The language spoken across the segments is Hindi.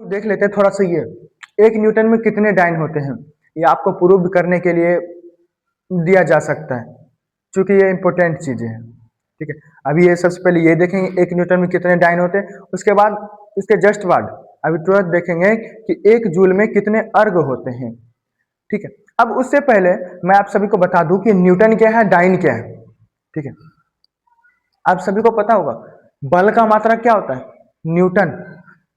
देख लेते हैं थोड़ा सा ये, 1 न्यूटन में कितने डाइन होते हैं, ये आपको प्रूव करने के लिए दिया जा सकता है, क्योंकि ये इंपॉर्टेंट चीजें हैं। ठीक है, अभी ये सबसे पहले ये देखेंगे 1 न्यूटन में कितने डाइन होते हैं, उसके बाद इसके जस्ट बाद अभी तुरंत देखेंगे कि 1 जूल में कितने अर्ग होते हैं। ठीक है, अब उससे पहले मैं आप सभी को बता दूं कि न्यूटन क्या है, डाइन क्या है। ठीक है, आप सभी को पता होगा बल का मात्रक क्या होता है, न्यूटन।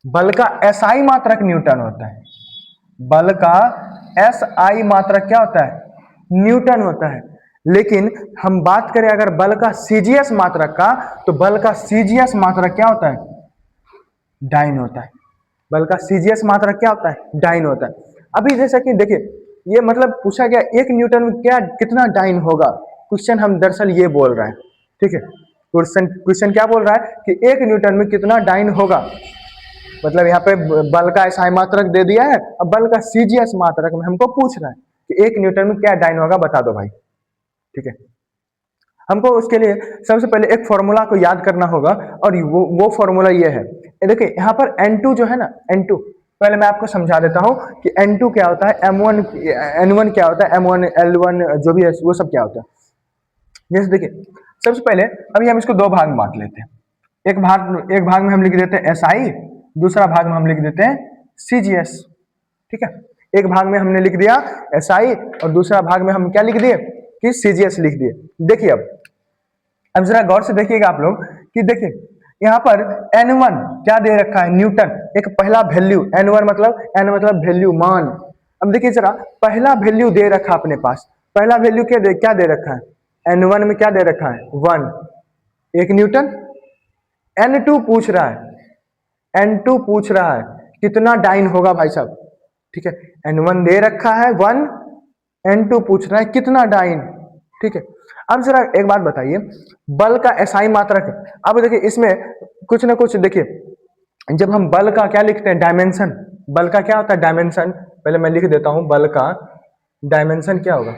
बल का एसआई मात्रक न्यूटन होता है। बल का एसआई मात्रक क्या होता है, न्यूटन होता है। लेकिन हम बात करें अगर बल का सीजीएस मात्रक का, तो बल का सीजीएस मात्रक क्या होता है, डाइन होता है। बल का सीजीएस मात्रक क्या होता है, डाइन होता है। अभी जैसा कि देखिए, ये मतलब पूछा गया 1 न्यूटन में क्या कितना डाइन होगा, क्वेश्चन हम दरअसल ये बोल रहे हैं। ठीक है, क्वेश्चन क्या बोल रहा है कि 1 न्यूटन में कितना डाइन होगा, मतलब यहाँ पे बल का एसआई मात्रक दे दिया है, अब बल का सीजीएस मात्रक में हमको पूछ रहा है कि 1 न्यूटन में क्या डाइन होगा, बता दो भाई। ठीक है, हमको उसके लिए सबसे पहले एक फॉर्मूला को याद करना होगा, और वो फॉर्मूला ये है। देखिए यहाँ पर N2 जो है ना, N2 पहले मैं आपको समझा देता हूँ कि N2 क्या होता है, M1 N1 क्या होता है, M1 L1 जो भी है वो सब क्या होता है। जैसे देखिए सबसे पहले अभी हम इसको 2 भाग में बांट लेते हैं। एक भाग में हम लिख देते हैं SI, दूसरा भाग में हम लिख देते हैं CGS। ठीक है, एक भाग में हमने लिख दिया SI और दूसरा भाग में हम क्या लिख दिए कि CGS लिख दिए। देखिए अब जरा गौर से देखिएगा आप लोग कि देखिए यहाँ पर N1 क्या दे रखा है, न्यूटन, एक पहला वैल्यू, N1 मतलब N मतलब वैल्यू, मान। अब देखिए जरा पहला वैल्यू दे रखा अपने पास, पहला वैल्यू क्या दे रखा है, N1 में क्या दे रखा है, 1, 1 न्यूटन। N2 पूछ रहा है, N2 पूछ रहा है कितना डाइन होगा भाई साहब। ठीक है, N1 दे रखा है 1, N2 पूछ रहा है कितना डाइन। ठीक है, अब जरा एक बात बताइए, बल का एसआई मात्रक, अब देखिए इसमें कुछ ना कुछ देखिए, जब हम बल का क्या लिखते हैं, डायमेंशन, बल का क्या होता है, डायमेंशन, पहले मैं लिख देता हूं, बल का डायमेंशन क्या होगा,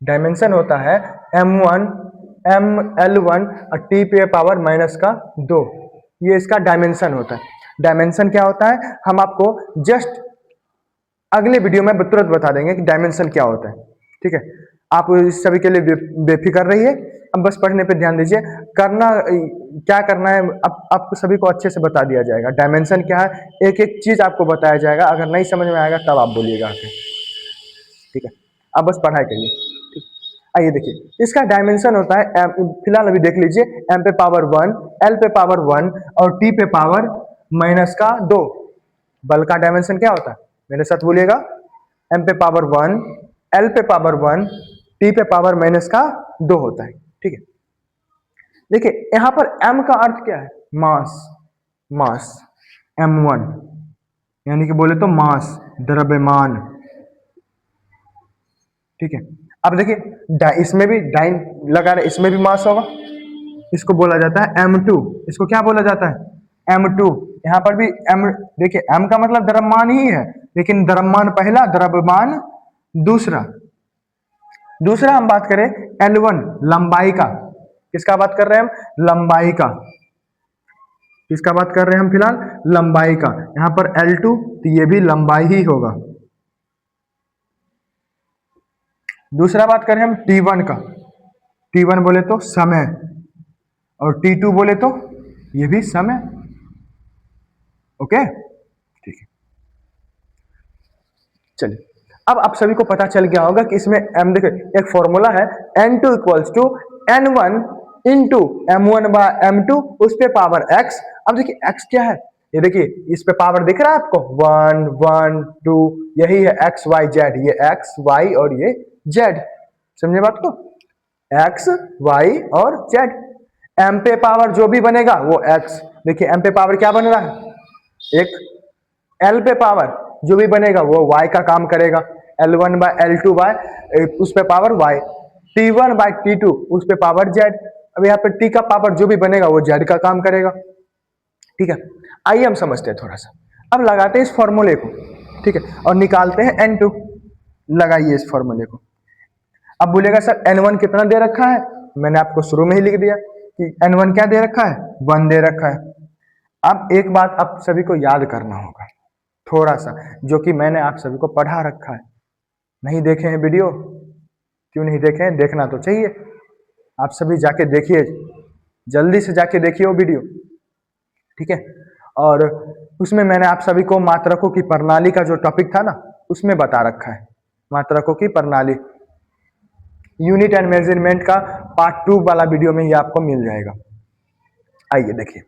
डायमेंशन होता है M1 ML1 और T पे पावर -2, ये इसका डायमेंशन होता है। डायमेंशन क्या होता है हम आपको जस्ट अगले वीडियो में तुरंत बता देंगे कि डायमेंशन क्या होता है। ठीक है, आप इस सभी के लिए बेफिक्र रहिए, अब बस पढ़ने पे ध्यान दीजिए, करना क्या करना है अब आपको सभी को अच्छे से बता दिया जाएगा। डायमेंशन क्या है, एक एक चीज आपको बताया जाएगा, अगर नहीं समझ में आएगा तब आप बोलिएगा आके। ठीक है, अब बस पढ़ाई करिए। ठीक, आइए देखिए इसका डायमेंशन होता है, फिलहाल अभी देख लीजिए, M पे पावर 1, L पे पावर 1 और T पे पावर -2। बल का डायमेंशन क्या होता है, मेरे साथ बोलिएगा, M पे पावर 1, L पे पावर 1, T पे पावर -2 होता है। ठीक है, देखिए यहां पर M का अर्थ क्या है, मास, मास M1 यानी कि बोले तो मास, द्रव्यमान। ठीक है, अब देखिए इसमें भी डाइन लगा रहे, इसमें भी मास होगा, इसको बोला जाता है M2, इसको क्या बोला जाता है, M2। यहाँ पर भी M, देखिए M का मतलब द्रव्यमान ही है, लेकिन द्रव्यमान पहला, द्रव्यमान दूसरा। दूसरा हम बात करें L1, लंबाई का, किसका बात कर रहे हैं हम, लंबाई का, किसका बात कर रहे हैं हम फिलहाल, लंबाई का। यहाँ पर L2 तो ये भी लंबाई ही होगा। दूसरा बात करें हम T1 का, T1 बोले तो समय, और T2 बोले तो ये भी समय। ओके, ठीक है, चलिए अब आप सभी को पता चल गया होगा कि इसमें M, देखिए एक फॉर्मूला है, N2 equals to N1 into M1 bye M2 उस पे पावर X। अब देखिए X क्या है, ये देखिए इस पे पावर दिख रहा है आपको, 1 1 2, यही है X Y Z, ये X Y और ये Z, समझे बात को, X Y और Z। M पे पावर जो भी बनेगा वो X, देखिए M पे पावर क्या बन रहा है, एक, L पे पावर जो भी बनेगा वो Y का काम करेगा, L1 बाय L2 बाय उस पे power Y, T1 bye T2 उस पे पावर Z। अब यहाँ पे T का पावर जो भी बनेगा वो Z का काम करेगा। ठीक है, आइए हम समझते हैं थोड़ा सा, अब लगाते हैं इस फॉर्मूले को। ठीक है, और निकालते हैं N2, लगाइए इस फॉर्मूले को। अब बोलेगा सर N1 कितना दे रखा है, मैंने आपको शुरू में ही लिख दिया कि N1 क्या दे रखा है, 1 दे रखा है। अब एक बात आप सभी को याद करना होगा थोड़ा सा, जो कि मैंने आप सभी को पढ़ा रखा है। नहीं देखे हैं वीडियो? क्यों नहीं देखे हैं? देखना तो चाहिए। आप सभी जाके देखिए, जल्दी से जाके देखिए वो वीडियो, ठीक है। और उसमें मैंने आप सभी को मात्रकों की प्रणाली का जो टॉपिक था ना, उसमें बता रखा है मात्रकों की प्रणाली। यूनिट एंड मेजरमेंट का पार्ट 2 वाला वीडियो में ये आपको मिल जाएगा। आइए देखिए,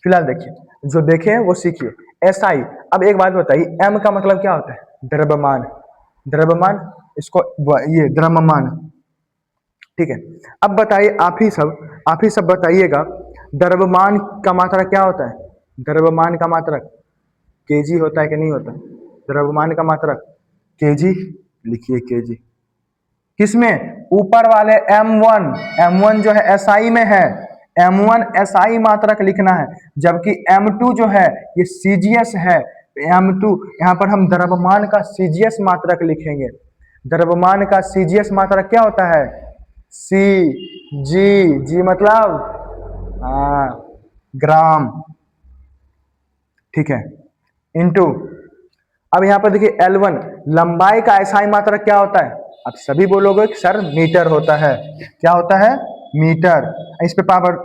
फिलहाल देखिए, जो देखे हैं वो सीखिए। एसआई, अब एक बात बताइए, एम का मतलब क्या होता है? द्रव्यमान। द्रव्यमान, इसको ये द्रव्यमान, ठीक है। अब बताइए आप ही सब बताइएगा, द्रव्यमान का मात्रा क्या होता है? द्रव्यमान का मात्रक केजी होता है कि नहीं होता? द्रव्यमान का मात्रक केजी, लिखिए केजी। किसमें? ऊपर वाले M1, M1 जो है एसआई में है, M1 एसआई मात्रक लिखना है, जबकि M2 जो है ये सीजीएस है। M2 यहाँ पर हम द्रव्यमान का सीजीएस मात्रक लिखेंगे। द्रव्यमान का सीजीएस मात्रक क्या होता है? सी जी मतलब ग्राम, ठीक है, इनटू। अब यहाँ पर देखिए L1, लंबाई का एसआई मात्रक क्या होता है? अब सभी बोलोगे कि सर मीटर होता है। क्या होता है? मीटर। इस पे पावर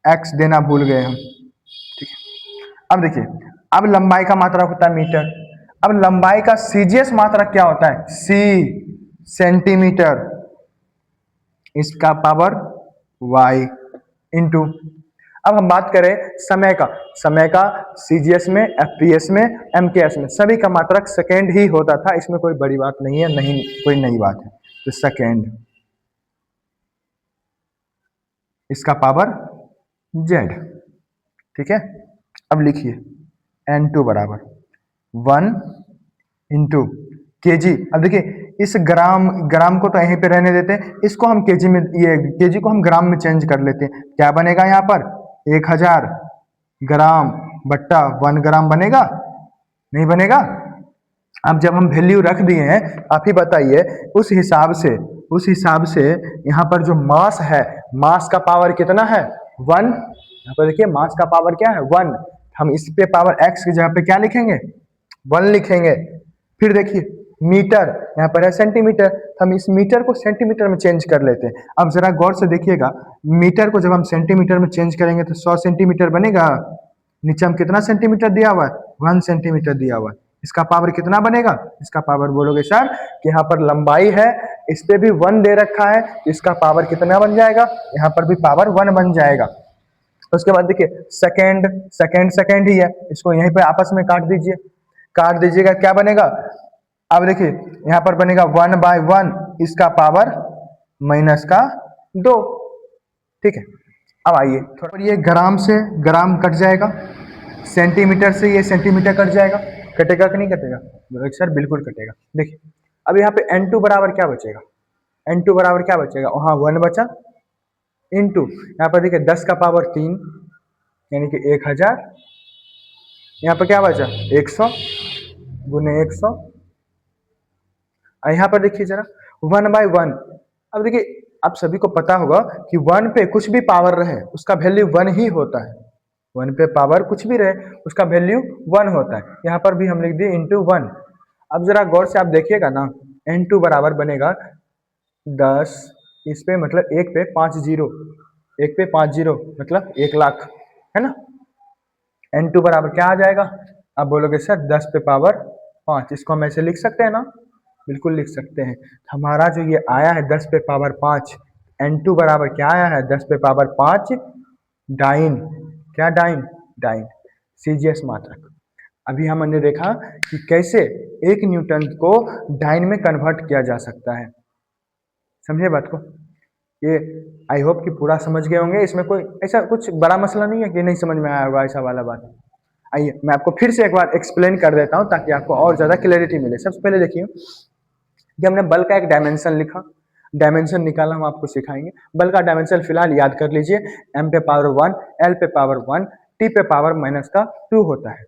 x देना भूल गए हम, ठीक है। अब देखिए, अब लंबाई का मात्रक होता है मीटर। अब लंबाई का सीजीएस मात्रक क्या होता है? सी, सेंटीमीटर, इसका पावर y इंटू। अब हम बात करें समय का, समय का सीजीएस में, एफपीएस में, एमकेएस में सभी का मात्रक सेकेंड ही होता था, इसमें कोई बड़ी बात नहीं है, नहीं कोई नई बात है। तो सेकेंड, इसका पावर जेड, ठीक है। अब लिखिए N2 बराबर 1 इंटू केजी। अब देखिए, इस ग्राम को तो यहीं पे रहने देते हैं, इसको हम केजी में, ये केजी को हम ग्राम में चेंज कर लेते हैं। क्या बनेगा यहाँ पर? 1000 ग्राम बट्टा 1 ग्राम बनेगा? नहीं बनेगा। अब जब हम वैल्यू रख दिए हैं, आप ही बताइए, उस हिसाब से यहाँ पर जो मास है, मास का पावर कितना है? 1। यहाँ पर देखिए मास का पावर क्या है? 1। हम इस पे पावर x की जगह पे क्या लिखेंगे? 1 लिखेंगे। फिर देखिए मीटर, यहाँ पर है सेंटीमीटर, हम इस मीटर को सेंटीमीटर में चेंज कर लेते हैं। अब जरा गौर से देखिएगा, मीटर को जब हम सेंटीमीटर में चेंज करेंगे तो 100 सेंटीमीटर बनेगा। नीचे हम कितना सेंटीमीटर दिया हुआ है? 1 सेंटीमीटर दिया हुआ है। इसका पावर कितना बनेगा? इसका पावर बोलोगे सर कि यहाँ पर लंबाई है, इस पे भी 1 दे रखा है, इसका पावर कितना बन जाएगा? यहाँ पर भी पावर 1 बन जाएगा। उसके बाद देखिए सेकेंड, सेकेंड ही है, इसको यहीं पे आपस में काट दीजिए, काट दीजिएगा, क्या बनेगा? अब देखिए यहाँ पर बनेगा 1/1, इसका पावर -2, ठीक है। अब आइए थोड़ा, ये ग्राम से ग्राम कट जाएगा, सेंटीमीटर से ये सेंटीमीटर कट जाएगा, कटेगा कि नहीं कटेगा? सर बिल्कुल कटेगा। देखिए अब यहाँ पे N2 बराबर क्या बचेगा? N2 बराबर क्या बचेगा? वहाँ 1 बचा, इंटू यहाँ पर देखिए 10 का पावर 3 यानी कि 1000, यहाँ पर क्या बचा? 100 गुने 100। यहाँ पर देखिए जरा 1/1। अब देखिए आप सभी को पता होगा कि 1 पे कुछ भी पावर रहे उसका वैल्यू 1 ही होता है। 1 पे पावर कुछ भी रहे उसका वैल्यू 1 होता है। यहाँ पर भी हम लिख दिए इंटू 1। अब जरा गौर से आप देखिएगा ना, N2 बराबर बनेगा 10, इस पे मतलब 1 पे 5 जीरो, 1 पे 5 जीरो मतलब 1 लाख, है ना। N2 बराबर क्या आ जाएगा? आप बोलोगे सर 10 पे पावर 5, इसको हम ऐसे लिख सकते हैं ना? बिल्कुल लिख सकते हैं। हमारा जो ये आया है 10 पे पावर 5, N2 बराबर क्या आया है? 10 पे पावर 5 डाइन। क्या डाइन? डाइन, सीजीएस मात्रक। अभी हमने देखा कि कैसे 1 न्यूटन को डाइन में कन्वर्ट किया जा सकता है। समझे बात को? ये आई होप कि पूरा समझ गए होंगे, इसमें कोई ऐसा कुछ बड़ा मसला नहीं है कि नहीं समझ में आया होगा ऐसा वाला बात। आइए मैं आपको फिर से एक बार एक्सप्लेन कर देता हूँ ताकि आपको और ज़्यादा क्लैरिटी मिले। सबसे पहले देखिए कि हमने बल का एक डायमेंशन लिखा, डायमेंशन निकालना हम आपको सिखाएंगे। बल का डायमेंशन फिलहाल याद कर लीजिए, m पे पावर 1, l पे पावर 1, t पे पावर -2 होता है,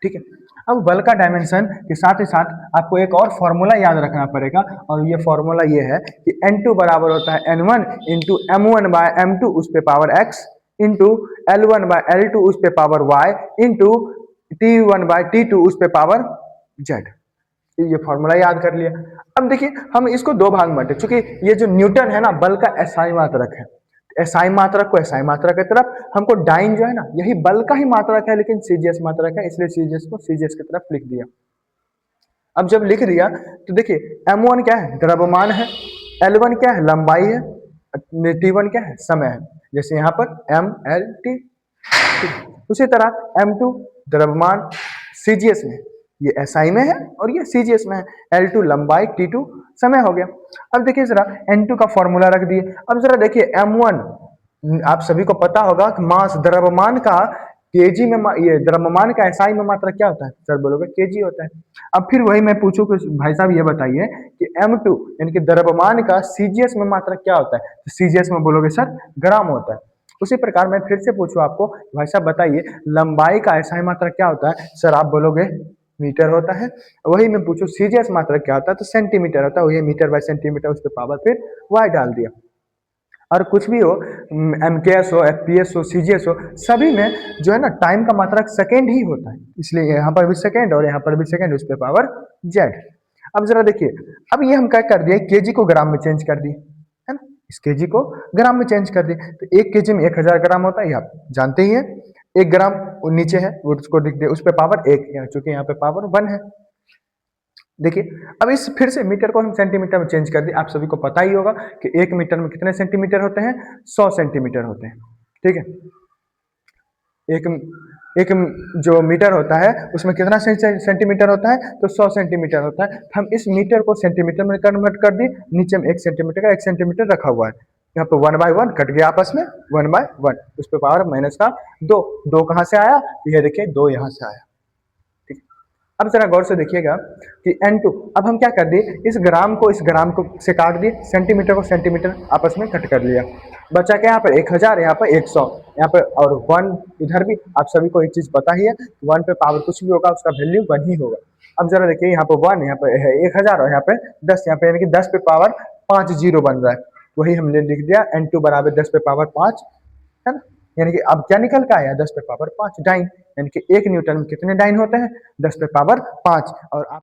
ठीक है। अब बल का डायमेंशन के साथ ही साथ आपको एक और फॉर्मूला याद रखना पड़ेगा, और ये फॉर्मूला ये है कि N2 बराबर होता है N1 इंटू M1/M2 उस पे पावर x इंटू L1/L2 उस पे पावर y इंटू T1/T2 उस पे पावर z। ये फॉर्मूला याद कर लिया। अब देखिए हम इसको दो भाग में बांटे, चूंकि ये जो न्यूटन है ना बल का एसआई मात्रक है, एसआई मात्रक को एसआई मात्रक की तरफ, हमको डाइन जो है ना यही बल का ही मात्रक है लेकिन सीजीएस मात्रक है, इसलिए सीजीएस को सीजीएस की तरफ लिख दिया। अब जब लिख दिया तो देखिए m1 क्या है, द्रव्यमान है, L1 क्या है, लंबाई है, T1 क्या है, समय है, जैसे यहाँ पर MLT। उसी तरह M2 द्रव्यमान सीजीएस में, ये एसआई में है और ये सीजीएस में है, L2 लंबाई, T2 समय हो गया। अब देखिए जरा N2 का फॉर्मूला रख दिए। अब जरा देखिए M1 आप सभी को पता होगा कि मास द्रव्यमान का केजी में, ये द्रव्यमान का एसआई में मात्रा क्या होता है सर, बोलोगे केजी होता है। अब फिर वही मैं पूछूं कि भाई साहब ये बताइए कि M2 यानी कि द्रव्यमान का सीजीएस में मात्रा क्या होता है, तो सीजीएस में बोलोगे सर ग्राम होता है। उसी प्रकार मैं फिर से पूछूं आपको, भाई साहब बताइए लंबाई का एसआई मात्रा क्या होता है, सर आप बोलोगे मीटर होता है। वही मैं पूछूं सीजीएस मात्रा क्या होता है, तो सेंटीमीटर होता है, वही मीटर बाय सेंटीमीटर, उस पर पावर फिर वाई डाल दिया। और कुछ भी हो, एमकेएस हो, एफपीएस हो, सीजीएस हो, सभी में जो है ना टाइम का मात्रक सेकेंड ही होता है, इसलिए यहाँ पर भी सेकेंड और यहाँ पर भी सेकेंड, उस पर पावर जेड। अब जरा देखिए, अब ये हम क्या कर दिए, केजी को ग्राम में चेंज कर दिए, है ना, इस केजी को ग्राम में चेंज कर दिए, तो एक केजी में 1000 ग्राम होता है, ये आप जानते ही है। 1 ग्राम नीचे है वो उसको लिख दिया, उस पर पावर 1, चूंकि यहाँ पे पावर 1 है। देखिए अब इस फिर से मीटर को हम सेंटीमीटर में चेंज कर दिए। आप सभी को पता ही होगा कि 1 मीटर में कितने सेंटीमीटर होते हैं, 100 सेंटीमीटर होते हैं, ठीक है। एक एक जो मीटर होता है उसमें कितना सेंटीमीटर होता है, तो 100 सेंटीमीटर होता है। हम इस मीटर को सेंटीमीटर में कन्वर्ट कर दिए, नीचे में 1 सेंटीमीटर का 1 सेंटीमीटर रखा हुआ है, यहाँ पे 1/1 कट गया आपस में, 1/1, उस पर पावर माइनस का 2, 2 कहाँ से आया, ये देखिए 2 यहाँ से आया। अब जरा गौर से देखिएगा कि N2, अब हम क्या कर दिए, इस ग्राम को से काट दिए, सेंटीमीटर को सेंटीमीटर आपस में कट कर लिया, बचा क्या यहाँ पर 1000, यहाँ पर 100, यहाँ पर और 1 इधर भी। आप सभी को एक चीज पता ही है, 1 पे पावर कुछ भी होगा उसका वैल्यू 1 ही होगा। अब जरा देखिए यहाँ पर 1, यहाँ पे है 1000 और यहाँ पे 10, यहाँ पे यानी कि 10 पे पावर 5 जीरो बन रहा है, वही हमने लिख दिया N2 बराबर 10 पे पावर 5, है ना। यानी कि अब क्या निकल के आया, 10 पे पावर 5 डाइन, यानी कि 1 न्यूटन में कितने डाइन होते हैं, 10 पे पावर 5। और आप